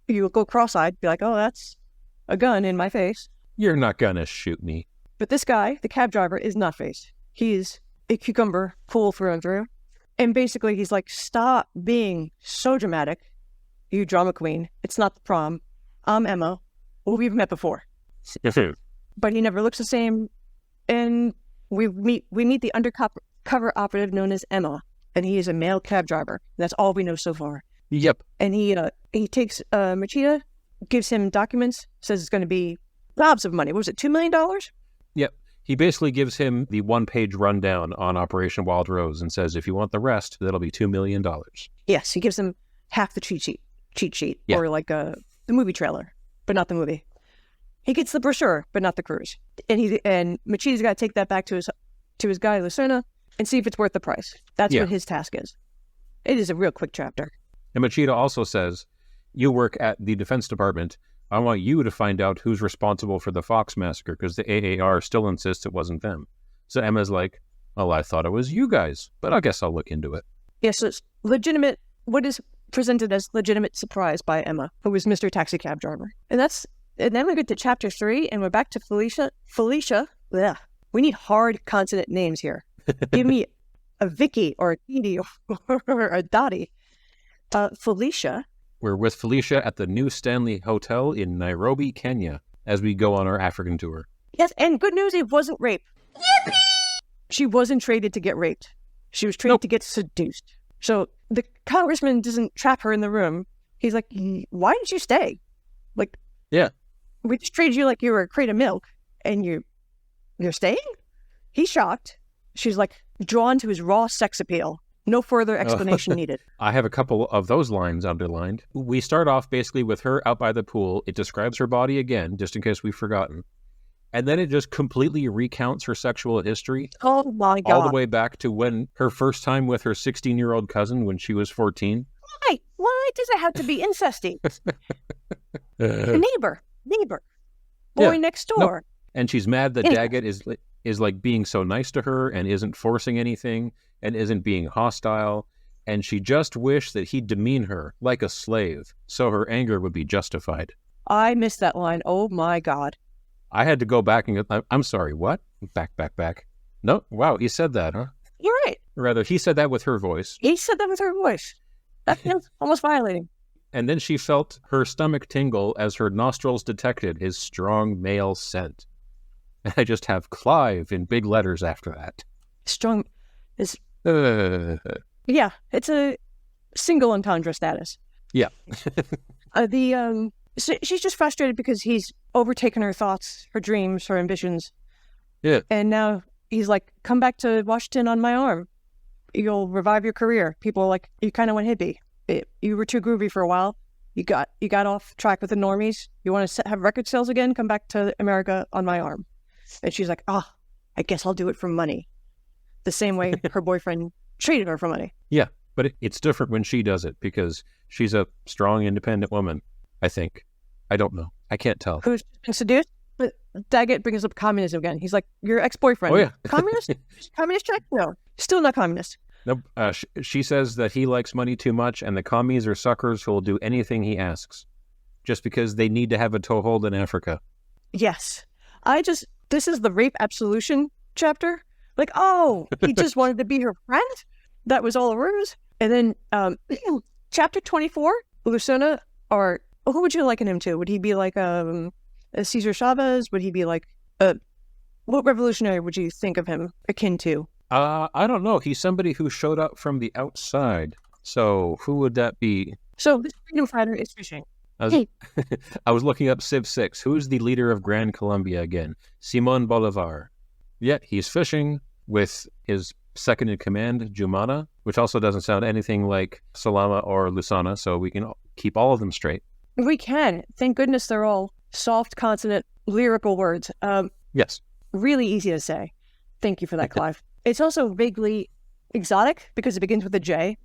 You'll go cross-eyed, be like, oh, that's a gun in my face. You're not gonna shoot me. But this guy, the cab driver, is not faced. He's a cucumber fool through and through. And basically, he's like, stop being so dramatic. You drama queen. It's not the prom. I'm Emma. Well, we've met before. But he never looks the same. And we meet the undercover operative known as Emma. And he is a male cab driver. That's all we know so far. Yep. And he takes Machida, gives him documents, says it's going to be gobs of money. What was it, $2 million? Yep. He basically gives him the one-page rundown on Operation Wild Rose and says, if you want the rest, that'll be $2 million. Yes, he gives him half the cheat sheet, yeah. Or like the movie trailer, but not the movie. He gets the brochure, but not the cruise. And Machida's got to take that back to his guy, Lucena, and see if it's worth the price. That's what his task is. It is a real quick chapter. And Machida also says, you work at the Defense Department. I want you to find out who's responsible for the Fox massacre, because the AAR still insists it wasn't them. So Emma's like, well, I thought it was you guys, but I guess I'll look into it. Yes, so it's legitimate, what is presented as legitimate surprise by Emma, who is Mr. Taxi Cab Driver. And then we get to chapter 3, and we're back to Felicia. Blech. We need hard consonant names here. Give me a Vicky or a Edie or a Dottie. Felicia. We're with Felicia at the New Stanley Hotel in Nairobi, Kenya, as we go on our African tour. Yes, and good news, it wasn't rape. Yippee! She wasn't traded to get raped. She was traded to get seduced. So the congressman doesn't trap her in the room. He's like, why didn't you stay? Like, yeah, we just traded you like you were a crate of milk, and you're staying? He's shocked. She's like drawn to his raw sex appeal. No further explanation needed. I have a couple of those lines underlined. We start off basically with her out by the pool. It describes her body again, just in case we've forgotten. And then it just completely recounts her sexual history. Oh my God. All the way back to when her first time with her 16-year-old cousin when she was 14. Why does it have to be incesty? Neighbor. Boy next door. Nope. And she's mad that Daggett is like being so nice to her and isn't forcing anything and isn't being hostile. And she just wished that he'd demean her like a slave so her anger would be justified. I missed that line. Oh my God. I had to go back and go, I'm sorry, what? Back. No, wow, he said that, huh? You're right. Or rather, he said that with her voice. He said that with her voice. That feels almost violating. And then she felt her stomach tingle as her nostrils detected his strong male scent. And I just have Clive in big letters after that. Strong is... Yeah, it's a single entendre status. Yeah. So she's just frustrated because he's overtaken her thoughts, her dreams, her ambitions. Yeah. And now he's like, come back to Washington on my arm. You'll revive your career. People are like, you kind of went hippie. You were too groovy for a while. You got off track with the normies. You want to have record sales again? Come back to America on my arm. And she's like, I guess I'll do it for money. The same way her boyfriend treated her for money. Yeah, but it's different when she does it because she's a strong, independent woman, I think. I don't know. I can't tell. Who's been seduced? But Daggett brings up communism again. He's like, your ex-boyfriend. Oh, yeah. Communist? Communist check? No. Still not communist. Nope. She says that he likes money too much and the commies are suckers who will do anything he asks just because they need to have a toehold in Africa. Yes. This is the rape absolution chapter. Like, he just wanted to be her friend? That was all a ruse? And then chapter 24, Lucena, or who would you liken him to? Would he be like a Cesar Chavez? Would he be like what revolutionary would you think of him akin to? I don't know. He's somebody who showed up from the outside. So who would that be? So this freedom fighter is fishing. I was looking up Civ 6. Who's the leader of Gran Colombia again? Simon Bolivar. Yet he's fishing with his second in command, Jumana, which also doesn't sound anything like Salama or Lusana, so we can keep all of them straight. We can. Thank goodness they're all soft consonant lyrical words. Yes. Really easy to say. Thank you for that, Clive. It's also vaguely exotic because it begins with a J.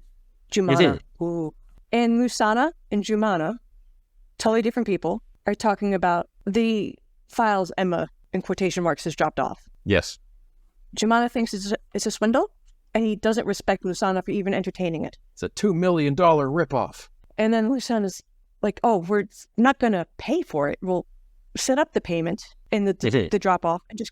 Jumana. Ooh. And Lusana and Jumana, totally different people, are talking about the files Emma, in quotation marks, has dropped off. Yes. Jumana thinks it's a swindle, and he doesn't respect Lusana for even entertaining it. It's a $2 million ripoff. And then Lusana's like, oh, we're not going to pay for it. We'll set up the payment and the drop-off and just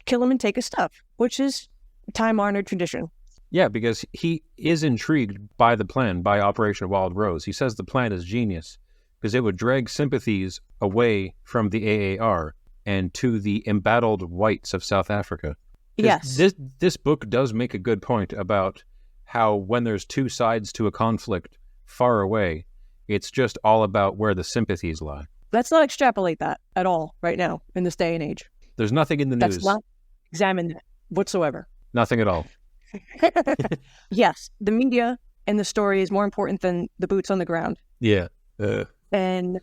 kill him and take his stuff, which is time-honored tradition. Yeah, because he is intrigued by the plan, by Operation Wild Rose. He says the plan is genius because it would drag sympathies away from the AAR and to the embattled whites of South Africa. Yes. This book does make a good point about how when there's two sides to a conflict far away, it's just all about where the sympathies lie. Let's not extrapolate that at all right now in this day and age. There's nothing in the news. Let's not examine that whatsoever. Nothing at all. Yes, the media and the story is more important than the boots on the ground. Yeah. And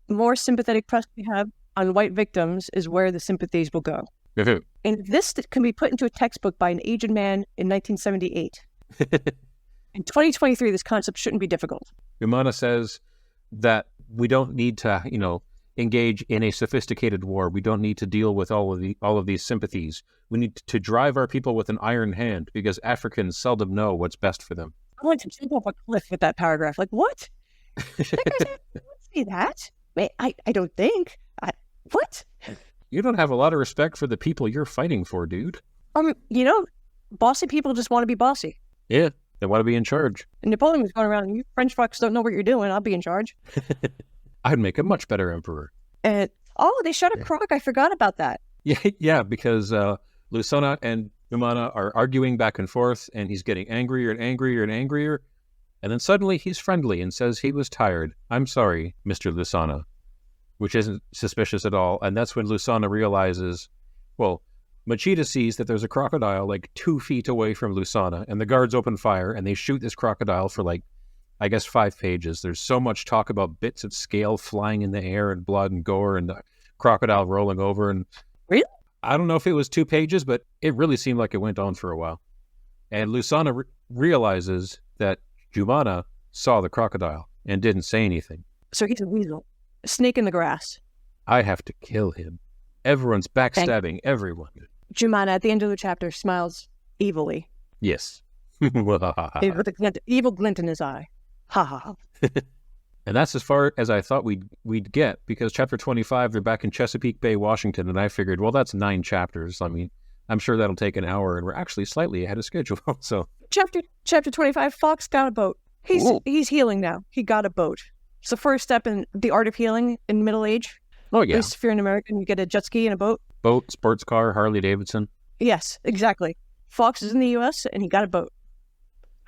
more sympathetic press we have on white victims is where the sympathies will go. Mm-hmm. And this can be put into a textbook by an aged man in 1978. In 2023, this concept shouldn't be difficult. Jumana says that we don't need to, engage in a sophisticated war. We don't need to deal with all of these sympathies. We need to drive our people with an iron hand because Africans seldom know what's best for them. I want to jump off a cliff with that paragraph. Like, what? Say that? I don't think. What? You don't have a lot of respect for the people you're fighting for, dude. Bossy people just want to be bossy. Yeah, they want to be in charge. And Napoleon was going around, you French fucks don't know what you're doing. I'll be in charge. I'd make a much better emperor. And they shot a croc. I forgot about that. Yeah, because Lusana and Jumana are arguing back and forth, and he's getting angrier and angrier and angrier. And then suddenly he's friendly and says he was tired. I'm sorry, Mr. Lusana, which isn't suspicious at all. And that's when Lusana realizes, Machida sees that there's a crocodile like 2 feet away from Lusana, and the guards open fire, and they shoot this crocodile for 5 pages. There's so much talk about bits of scale flying in the air and blood and gore and the crocodile rolling over. And really? I don't know if it was 2 pages, but it really seemed like it went on for a while. And Lusana realizes that Jumana saw the crocodile and didn't say anything. So he's a weasel. A snake in the grass. I have to kill him. Everyone's backstabbing everyone. Jumana, at the end of the chapter, smiles evilly. Yes. With an evil glint in his eye. Ha ha ha. And that's as far as I thought we'd get, because chapter 25, they're back in Chesapeake Bay, Washington, and I figured, that's 9 chapters. I mean, I'm sure that'll take an hour, and we're actually slightly ahead of schedule. So Chapter 25, Fox got a boat. He's healing now. He got a boat. It's the first step in the art of healing in middle age. Oh, yeah. At least if you're an American, you get a jet ski and a boat. Boat, sports car, Harley Davidson. Yes, exactly. Fox is in the U.S., and he got a boat.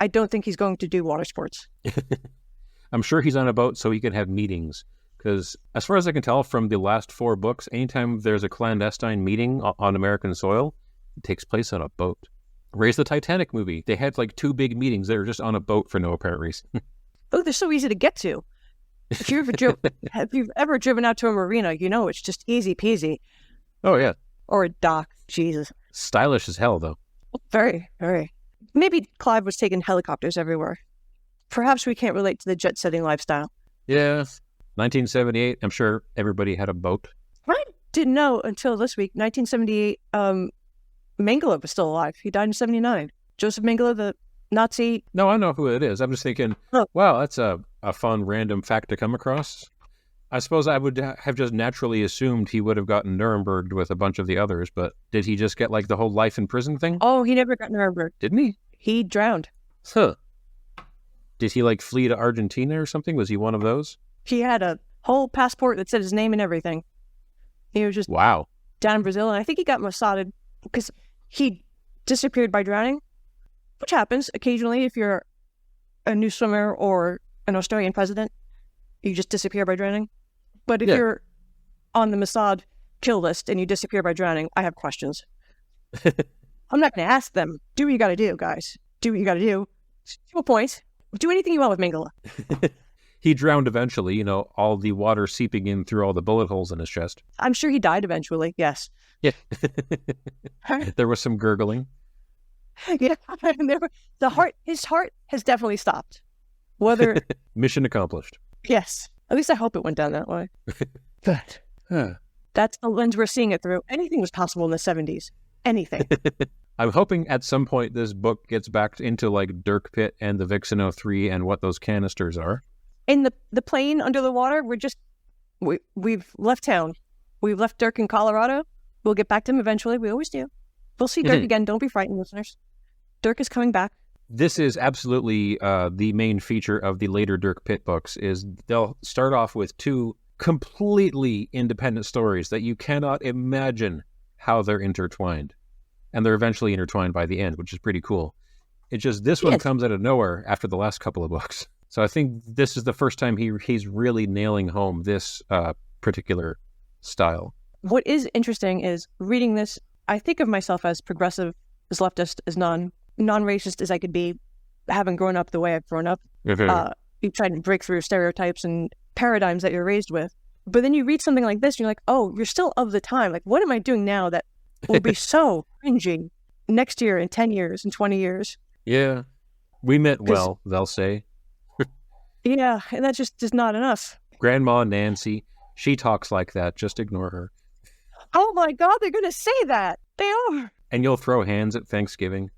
I don't think he's going to do water sports. I'm sure he's on a boat so he can have meetings. Because as far as I can tell from the last 4 books, anytime there's a clandestine meeting on American soil, it takes place on a boat. Raise the Titanic movie. They had 2 big meetings. They were just on a boat for no apparent reason. They're so easy to get to. If you've ever driven out to a marina, it's just easy peasy. Oh, yeah. Or a dock. Jesus. Stylish as hell, though. Very, very. Maybe Clive was taking helicopters everywhere. Perhaps we can't relate to the jet-setting lifestyle. Yeah. 1978, I'm sure everybody had a boat. I didn't know until this week. 1978, Mengele was still alive. He died in 79. Joseph Mengele, the Nazi. No, I know who it is. I'm just thinking, wow, that's a fun random fact to come across. I suppose I would have just naturally assumed he would have gotten Nuremberged with a bunch of the others, but did he just get the whole life in prison thing? Oh, he never got Nuremberg. Didn't he? He drowned. Huh. Did he flee to Argentina or something? Was he one of those? He had a whole passport that said his name and everything. He was just down in Brazil, and I think he got Mossaded because he disappeared by drowning, which happens occasionally if you're a new swimmer or an Australian president. you just disappear by drowning. But if Yeah. you're on the Mossad kill list and you disappear by drowning, I have questions. I'm not going to ask them, do what you got to do, guys. Do what you got to do. To a point. Do anything you want with Mingala. He drowned eventually, you know, all the water seeping in through all the bullet holes in his chest. I'm sure he died eventually, yes. Yeah. There was some gurgling. Yeah, his heart has definitely stopped. Whether, Mission accomplished. yes. At least I hope it went down that way. But that's the lens we're seeing it through. Anything was possible in the 70s. Anything. I'm hoping at some point this book gets back into like Dirk Pitt and the Vixen-03 and what those canisters are. In the plane under the water, we've left town. We've left Dirk in Colorado. We'll get back to him eventually. We always do. We'll see Dirk again. Don't be frightened, listeners. Dirk is coming back. This is absolutely the main feature of the later Dirk Pitt books. Is they'll start off with two completely independent stories that you cannot imagine how they're intertwined, and they're eventually intertwined by the end, which is pretty cool. It's just this one comes out of nowhere after the last couple of books. So I think this is the first time he's really nailing home this particular style. What is interesting is reading this, I think of myself as progressive, as leftist, as non-racist as I could be, having grown up the way I've grown up. You try to break through stereotypes and paradigms that you're raised with. But then you read something like this and you're like, oh, you're still of the time. Like, what am I doing now that will be so cringy next year, in 10 years, in 20 years? Yeah. We meant well, they'll say. Yeah, and that's just not enough. Grandma Nancy, she talks like that. Just ignore her. Oh my God, they're going to say that. They are. And you'll throw hands at Thanksgiving.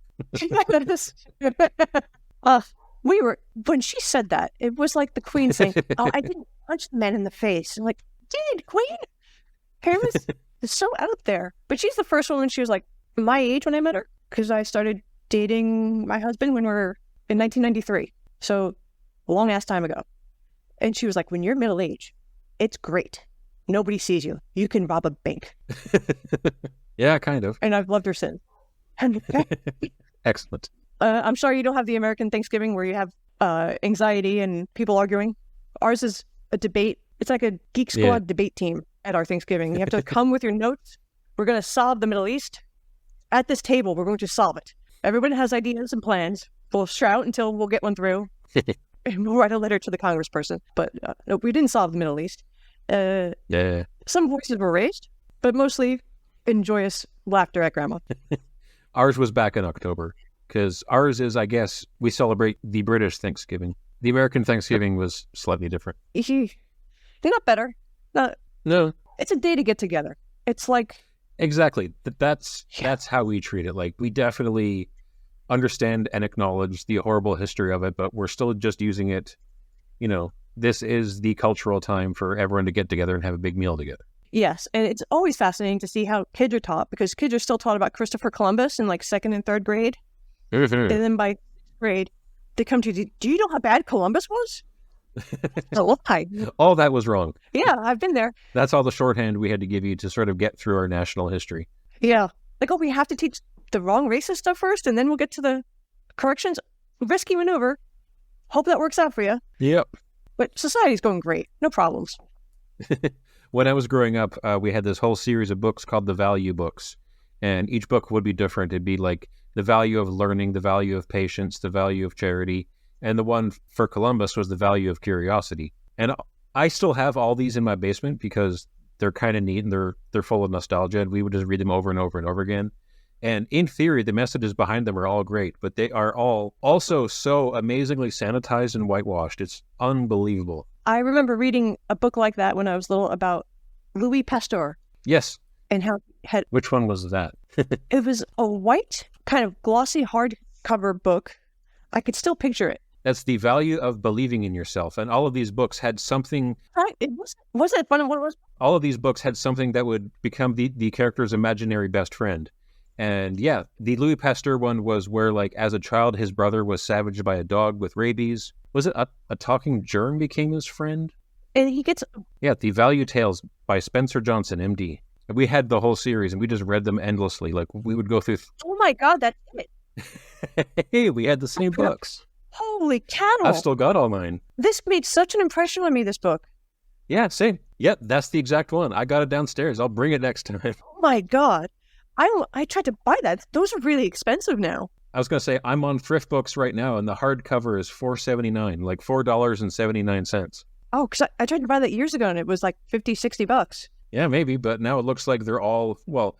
When she said that, it was like the Queen saying, oh, I didn't punch the man in the face. I'm like, dude, Queen? Paris is so out there. But she's the first woman, she was like my age when I met her, because I started dating my husband when we were in 1993. So a long ass time ago. And she was like, when you're middle age, it's great. Nobody sees you. You can rob a bank. Yeah, kind of. And I've loved her since. Excellent. I'm sorry you don't have the American Thanksgiving where you have anxiety and people arguing. Ours is a debate. It's like a Geek Squad debate team at our Thanksgiving. You have to come with your notes. We're going to solve the Middle East. At this table, we're going to solve it. Everybody has ideas and plans. We'll shout until we'll get one through. And we'll write a letter to the congressperson. But no, we didn't solve the Middle East. Some voices were raised, but mostly in joyous laughter at grandma. Ours was back in October, because ours is, I guess, we celebrate the British Thanksgiving. The American Thanksgiving was slightly different. They're not better. No. It's a day to get together. It's like... Exactly. That's how we treat it. Like, we definitely understand and acknowledge the horrible history of it, but we're still just using it, you know, this is the cultural time for everyone to get together and have a big meal together. Yes, and it's always fascinating to see how kids are taught, because kids are still taught about Christopher Columbus in like 2nd and 3rd grade. And then by 6th grade, they come to, do you know how bad Columbus was? A lie. All that was wrong. Yeah, I've been there. That's all the shorthand we had to give you to sort of get through our national history. Yeah. Like, oh, we have to teach the wrong racist stuff first, and then we'll get to the corrections. Risky maneuver. Hope that works out for you. Yep. But society's going great. No problems. When I was growing up, we had this whole series of books called the value books. And each book would be different. It'd be like the value of learning, the value of patience, the value of charity. And the one for Columbus was the value of curiosity. And I still have all these in my basement because they're kind of neat and they're full of nostalgia. And we would just read them over and over and over again. And in theory, the messages behind them are all great, but they are all also so amazingly sanitized and whitewashed. It's unbelievable. I remember reading a book like that when I was little about Louis Pasteur. Yes. And how had... Which one was that? It was a white, kind of glossy hardcover book. I could still picture it. That's the value of believing in yourself. And all of these books had something... Right. Was it fun of what it was? All of these books had something that would become the character's imaginary best friend. And yeah, the Louis Pasteur one was where, like, as a child, his brother was savaged by a dog with rabies. Was it a talking germ became his friend? And he gets... Yeah, The Value Tales by Spencer Johnson, MD. And we had the whole series, and we just read them endlessly. Like, we would go through... Oh my God, that's it. Hey, we had the same books. Holy cow! I've still got all mine. This made such an impression on me, this book. Yeah, same. Yep, that's the exact one. I got it downstairs. I'll bring it next time. Oh my god. I tried to buy that. Those are really expensive now. I was going to say, I'm on Thrift Books right now, and the hardcover is $4.79, like $4.79. Oh, because I tried to buy that years ago, and it was like $50-$60. Yeah, maybe, but now it looks like they're all, well,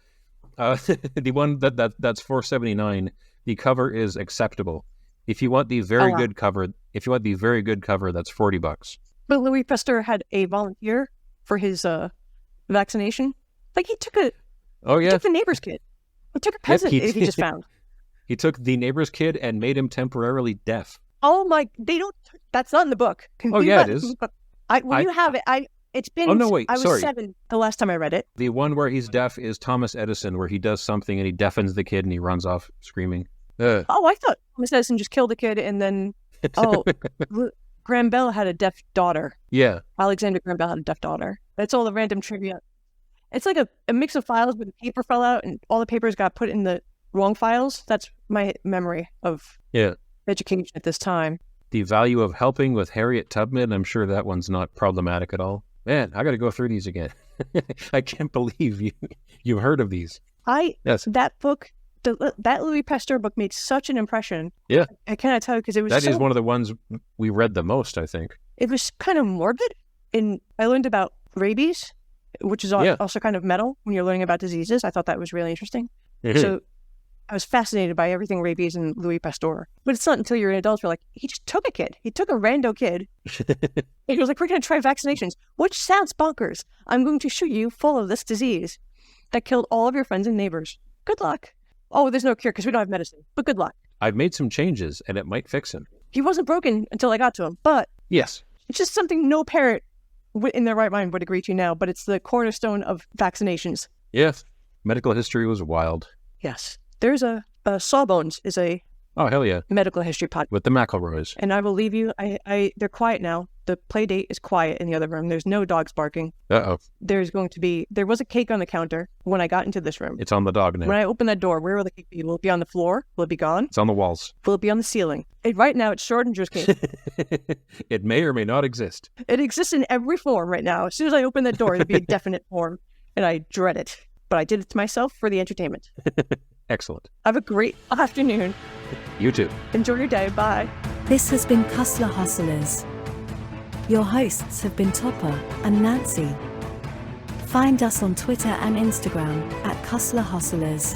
the one that's $4.79, the cover is acceptable. If you want the very good cover, that's $40. But Louis Pasteur had a volunteer for his vaccination. Like he took he took the neighbor's kid. He took a peasant he just found. He took the neighbor's kid and made him temporarily deaf. Oh my! That's not in the book. Oh yeah, it is. You have it. It's been. Oh no! Wait, I was 7 the last time I read it. The one where he's deaf is Thomas Edison, where he does something and he deafens the kid and he runs off screaming. Oh, I thought Thomas Edison just killed the kid and then. Oh, Graham Bell had a deaf daughter. Yeah. Alexander Graham Bell had a deaf daughter. That's all the random trivia. It's like a mix of files where the paper fell out and all the papers got put in the wrong files. That's my memory of education at this time. The Value of Helping with Harriet Tubman. I'm sure that one's not problematic at all. Man, I got to go through these again. I can't believe you've heard of these. Yes. That book, that Louis Pasteur book made such an impression. Yeah. I cannot tell you because it was That is one of the ones we read the most, I think. It was kind of morbid. And I learned about rabies, which is also kind of metal when you're learning about diseases. I thought that was really interesting. So I was fascinated by everything rabies and Louis Pasteur. But it's not until you're an adult you're like, he just took a kid. He took a rando kid. And he was like, we're going to try vaccinations, which sounds bonkers. I'm going to shoot you full of this disease that killed all of your friends and neighbors. Good luck. Oh, there's no cure because we don't have medicine. But good luck. I've made some changes and it might fix him. He wasn't broken until I got to him. But yes, it's just something no parent in their right mind would agree to now. But it's the cornerstone of vaccinations. Yes. Medical history was wild. Yes. There's a Sawbones is a hell yeah medical history podcast with the McElroys. And I will leave you. They're quiet now. The play date is quiet in the other room. There's no dogs barking. Uh-oh. There was a cake on the counter when I got into this room. It's on the dog now. When I open that door, where will the cake be? Will it be on the floor? Will it be gone? It's on the walls. Will it be on the ceiling? Right now, it's Schrodinger's cake. It may or may not exist. It exists in every form right now. As soon as I open that door, it'll be a definite form. And I dread it. But I did it to myself for the entertainment. Excellent. Have a great afternoon. You too. Enjoy your day. Bye. This has been Cussler Hustlers. Your hosts have been Topper and Nancy. Find us on Twitter and Instagram at Cussler Hustlers.